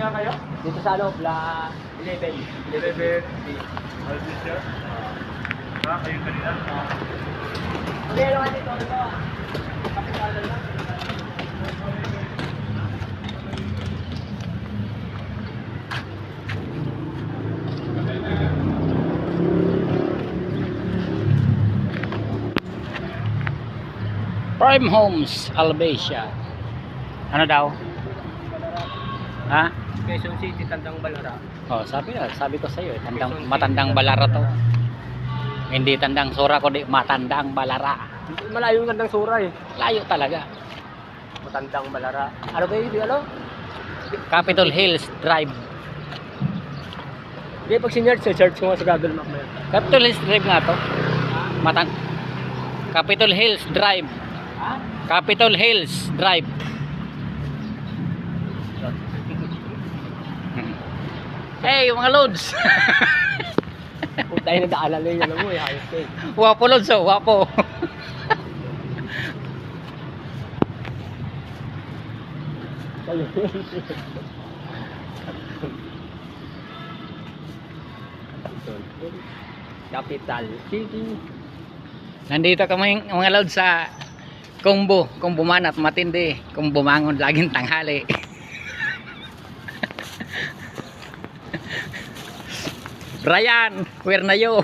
nga kayo? Dito sa loob, la 11. 11. Alvin siya? Kayo kanina? Okay, ano ka dito? Ito. Kapitalan lang. Prime Homes, Albacia. Ano daw? Ha? Quezon City, Tandang Balara. Oh, sabi ko sa iyo, matandang balara to. Hindi tandang sura ko, di matandang balara. Malayo yung Tandang Sura eh. Layo talaga. Matandang Balara. Ano kayo dito? Ano? Capitol Hills Drive. Hindi, pag search mo nga sa Google Map mo yan. Capitol Hills Drive nga to. Capitol Hills Drive. Ha? Capitol Hills Drive. Hey, mga loads. Kung tayo na daalala yun, alam mo eh, ayos ko eh. Wapo loads, oh, wapo. Capital City. Nandito kami mga loads sa Kumbo. Kung bumanat matindi, kung bumangon laging tanghali. Brian, where na yo?